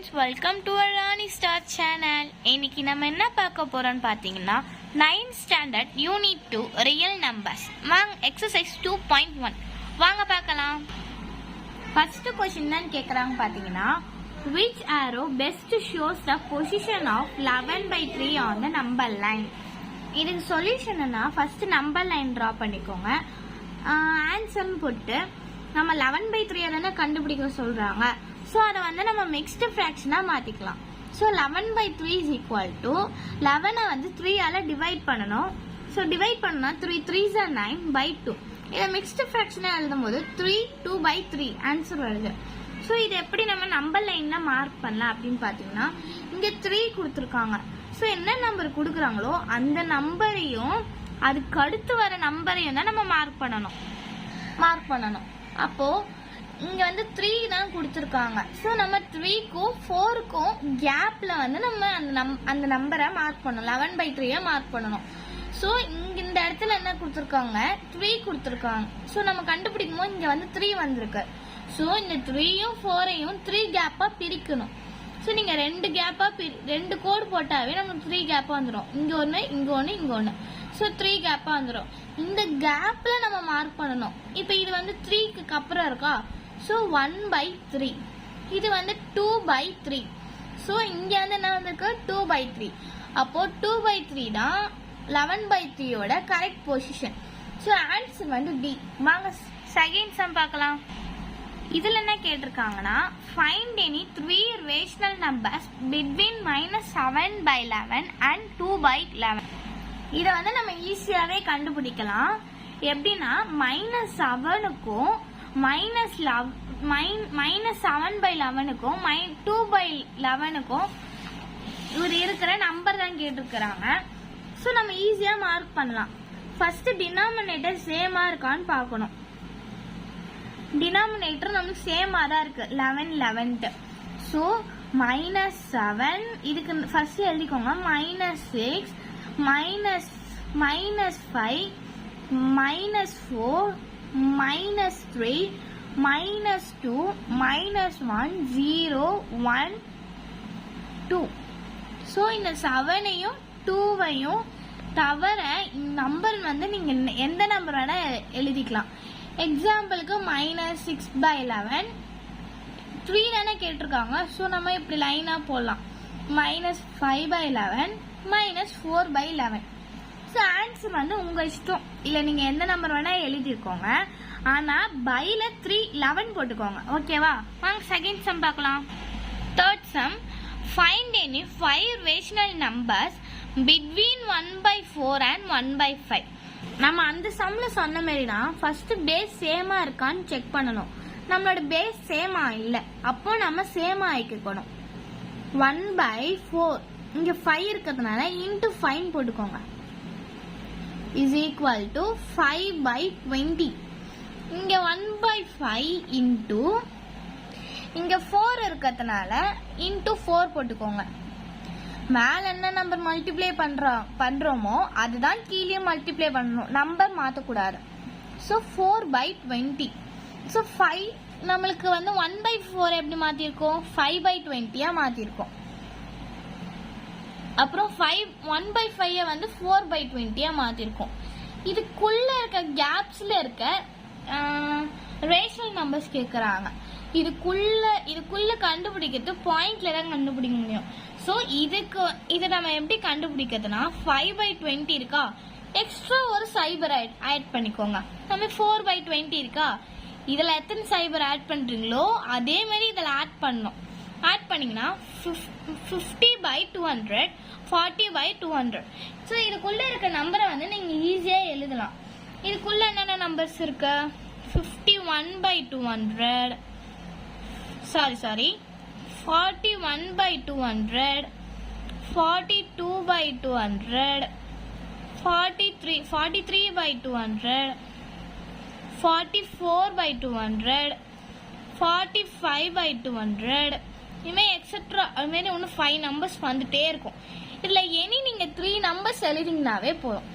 friends, welcome to our Rani Star channel. இன்னைக்கு நம்ம என்ன பார்க்க போறோம்னு பாத்தீங்கன்னா 9th standard unit 2 real numbers. வாங்க exercise 2.1 வாங்க பார்க்கலாம். First question என்ன கேக்குறாங்க பாத்தீங்கன்னா which arrow best shows the position of 11/3 on the number line. இதுக்கு சொல்யூஷன் என்ன first number line draw பண்ணிக்கோங்க. ஆன்சர் போட்டு நம்ம 11/3 தான கண்டுபிடிக்க சொல்றாங்க. சோ அத வந்து நம்ம மிக்ஸ்டு ஃபிராக்ஷனா மாத்திக்கலாம். சோ 11/3 is equal to 11 வந்து 3 ஆல டிவைட் பண்ணனும். சோ டிவைட் பண்ணா 3 3s are 9/2. இத மிக்ஸ்டு ஃபிராக்ஷனா எழுதும்போது 3 2/3 ஆன்சர் வருது. சோ இது எப்படி நம்ம நம்பர் லைன்ல மார்க் பண்ணலாம் அப்படினு பாத்தீங்கன்னா இங்க 3 கொடுத்திருக்காங்க. சோ என்ன நம்பர் கொடுக்கறாங்களோ அந்த நம்பரையும் அதுக்கு அடுத்து வர நம்பரையும் தான் நம்ம மார்க் பண்ணனும். அப்போ இங்க வந்து 3 தான் கொடுத்திருக்காங்க. சோ நம்ம 3 க்கும் 4 க்கும் கேப்ல வந்து நம்ம அந்த நம்பரை மார்க் பண்ணனும். 11/3 மார்க் பண்ணனும். சோ இந்த இடத்துல என்ன கொடுத்திருக்காங்க 3 கொடுத்திருக்காங்க. சோ நம்ம கண்டுபிடிக்கும் போது இங்க வந்து 3 வந்திருக்கு. சோ இந்த 3யும் 4யும் 3 கேப்பா பிரிக்கணும். சோ நீங்க ரெண்டு கோடு போட்டாவே நமக்கு 3 கேப்பா வந்துரும். இங்க ஒன்னு இங்க ஒன்னு இங்க ஒன்னு. சோ 3 கேப்பா வந்துரும். இந்த கேப்ல நம்ம மார்க் பண்ணனும். இப்போ இது வந்து 3 க்கு அப்புறம் இருக்கா. சோ 1/3. இது வந்து 2/3. சோ இங்க வந்து என்ன வந்திருக்கு 2/3. அப்போ 2/3 தான் 11/3 ஓட கரெக்ட் பொசிஷன். சோ ஆன்சர் வந்து D. வாங்க செகண்ட் சம் பார்க்கலாம். இதுல என்ன கேட்டிருக்காங்கன்னா find any 3 rational numbers between -7/11 and 2/11. இத வந்து நம்ம ஈஸியாவே கண்டுபிடிக்கலாம். எப்படின்னா -7க்கும் -7/11க்கும் 2/11க்கும் இது இருக்கிற நம்பர் தான் கேட்டிருக்கிறாங்க. சோ நம்ம ஈஸியா மார்க் பண்ணலாம். ஃபர்ஸ்ட் டினாமினேட்டர் சேமா இருக்கான்னு பார்க்கணும். டினாமினேட்டர் நமக்கு சேமா தான் இருக்கு 11 11th. சோ -7 இதுக்கு ஃபர்ஸ்ட் எழுதிக்கோங்க. -6 -5 -4 -3 -2 -1 0 1 2. சோ இந்த 7ஐயும் 2வையும் தவிர நம்பர் வந்து நீங்க எந்த நம்பர் வேணா எழுதிக்கலாம். எக்ஸாம்பிளுக்கு -6/11 3 தானே கேட்டிருக்காங்க. சோ நம்ம இப்படி லைனா போடலாம். -5/11 -4/11. சோ ஆன்சர் வந்து உங்க இஷ்டம். இல்ல நீங்க எந்த நம்பர் வேணா எழுதிருக்கோங்க. ஆனா பைல 11 போட்டுக்கோங்க. ஓகேவா? வாங்க செகண்ட் சம் பார்க்கலாம். Third sum find any 5 rational numbers between 1/4 and 1/5. நம்ம அந்த சம்ல சொன்ன மாதிரினா ஃபர்ஸ்ட் பேஸ் சேமா இருக்கான்னு செக் பண்ணனும். நம்மளோட பேஸ் சேமா இல்ல. அப்போ நம்ம சேமா ஆக்கிக்கணும். 1/4 இங்க 5 இருக்கிறதுனால into 5 போட்டுக்கோங்க. is equal to 5/20. இங்க 1/5 into இங்க 4 இருக்கிறதுனால into 4 போட்டுக்கோங்க. மேல என்ன நம்பர் மல்டிப்ளை பண்றோமோ அதுதான் கீழே மல்டிப்ளை பண்ணணும். நம்பர் மாத்தக்கூடாது. சோ 4/20. சோ 5 நம்மளுக்கு வந்து 1/4 எப்படி மாத்திருக்கோம் 5/20 மாத்திருக்கோம். அப்புறம் 1/5 வந்து 4/20 மாத்திருக்கோம். இதுக்குள்ள இருக்க கேப்ஸ்ல இருக்க ரேஷனல் நம்பர்ஸ் கேக்குறாங்க. இதுக்குள்ள கண்டுபிடிக்கிறது பாயிண்ட்ல தான் கண்டுபிடிக்க முடியும். சோ இத நம்ம எப்படி கண்டுபிடிக்கிறதுனா 5/20 இருக்கா எக்ஸ்ட்ரா ஒரு சைபர் ஆட் பண்ணிக்கோங்க. நம்ம 4/20 இருக்கா இதுல எத்தனை சைபர் ஆட் பண்றீங்களோ அதே மாதிரி இதுல ஆட் பண்ணணும். ஆட் பண்ணீங்கன்னா 50/200 40/200. சோ இதுக்குள்ள இருக்க நம்பரை வந்து நீங்க ஈஸியா எழுதலாம். இதுக்குள்ள என்னென்ன நம்பர்ஸ் இருக்கு 41/200 41/200 42/200 43/200 44/200 45/200 இதுமே எக்ஸெட்ரா. அது மாதிரி இன்னும் 5 நம்பர்ஸ் வந்துட்டே இருக்கும். இதுல எனி நீங்க 3 நம்பர்ஸ் எழுதிங்கனாவே போதும்.